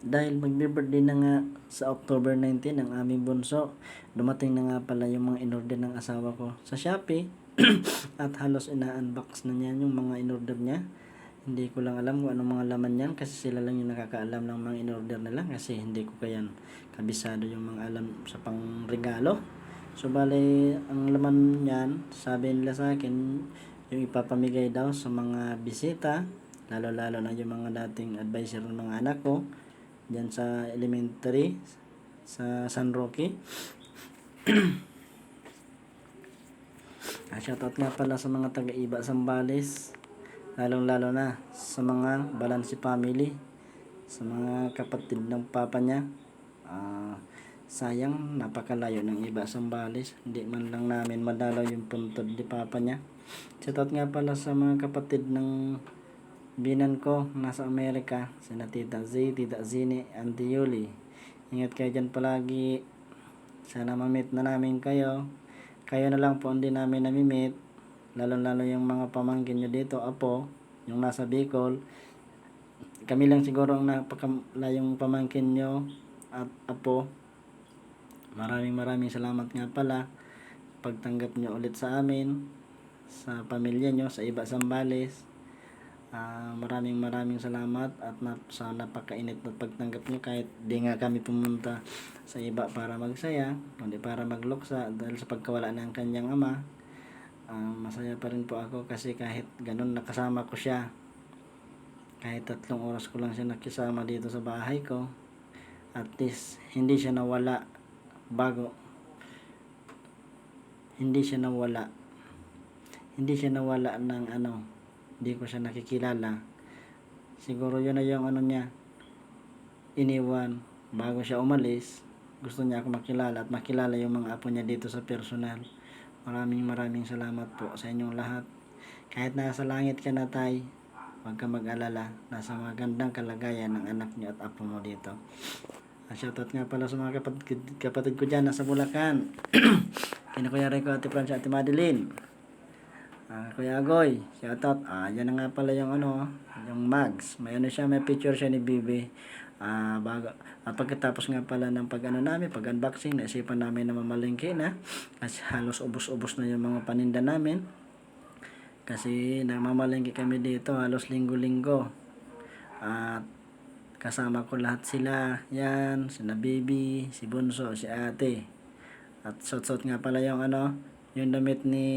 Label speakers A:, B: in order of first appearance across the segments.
A: Dahil magbe-birthday na nga sa October 19 ang aming bunso, dumating na nga pala yung mga in-order ng asawa ko sa Shopee at halos ina-unbox na niya yung mga in-order niya. Hindi ko lang alam kung anong mga laman yan kasi sila lang yung nakakaalam ng mga in-order nila kasi hindi ko kayan kabisado yung mga alam sa pang regalo. So bale, ang laman niyan, sabi nila sa akin, yung ipapamigay daw sa mga bisita, lalo-lalo na yung mga dating advisor ng mga anak ko diyan sa elementary sa San Roque. Shoutout nga pala sa mga taga-Iba Zambales, lalong-lalo na sa mga Balansi family, sa mga kapatid ng papa niya. Sayang, napakalayo ng Iba Zambales, hindi man lang namin madalaw yung puntod ni papa niya. Shoutout nga pala sa mga kapatid ng binan ko nasa Amerika, sina Tita Z, Tita Zini, Auntie Yuli. Ingat kayo dyan palagi, sana ma-meet na namin kayo. Kayo na lang po hindi namin nami-meet, lalo yung mga pamangkin nyo dito, apo, yung nasa Bicol. Kami lang siguro ang napakalayong pamangkin nyo at apo. Maraming salamat nga pala pagtanggap nyo ulit sa amin, sa pamilya nyo, sa Iba Zambales. Maraming salamat at sa napakainit na pagtanggap nyo kahit di nga kami pumunta sa iba para magsaya, kundi para magluksa dahil sa pagkawala ng kanyang ama. Masaya pa rin po ako kasi kahit ganun nakasama ko siya, kahit 3 oras ko lang siya nakisama dito sa bahay ko, at least hindi siya nawala hindi siya nawala ng hindi ko siya nakikilala. Siguro yun na yung niya, iniwan bago siya umalis. Gusto niya ako makilala at makilala yung mga apo niya dito sa personal. Maraming salamat po sa inyong lahat. Kahit nasa langit ka na, tay, huwag ka mag-alala, nasa magandang kalagayan ng anak niyo at apo mo dito. Shoutout nga pala sa mga kapatid ko dyan nasa Bulacan. Kinakuyari ko Ate Francia, Ate Madeline, Kuya Agoy, shoutout. Yan na nga pala yung yung mugs. May siya, may picture siya ni Bibi. Pagkatapos nga pala ng pag-unboxing, naisipan namin na mamalingki na kasi halos ubos-ubos na yung mga paninda namin. Kasi namamalingki kami dito halos linggo-linggo. At kasama ko lahat sila. Yan, sina Bibi, si Bunso, si Ate. At suot nga pala yung yung damit ni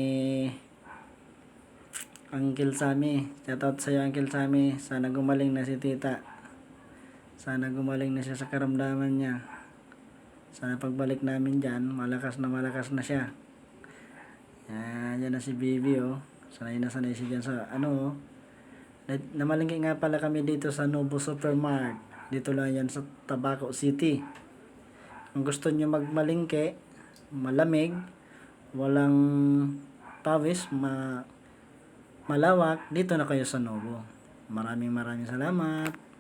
A: Uncle Sammy. Shoutout sa iyo, Uncle Sammy. Sana gumaling na si tita. Sana gumaling na siya sa karamdaman niya. Sana pagbalik namin dyan, malakas na siya. Yan na si Bibi, oh. Sanay siya dyan sa namalingki nga pala kami dito sa Novo Supermart. Dito lang yan sa Tabaco City. Kung gusto nyo magmalingki, malamig, walang pawis, malawak, dito na kayo sa Novo. Maraming salamat.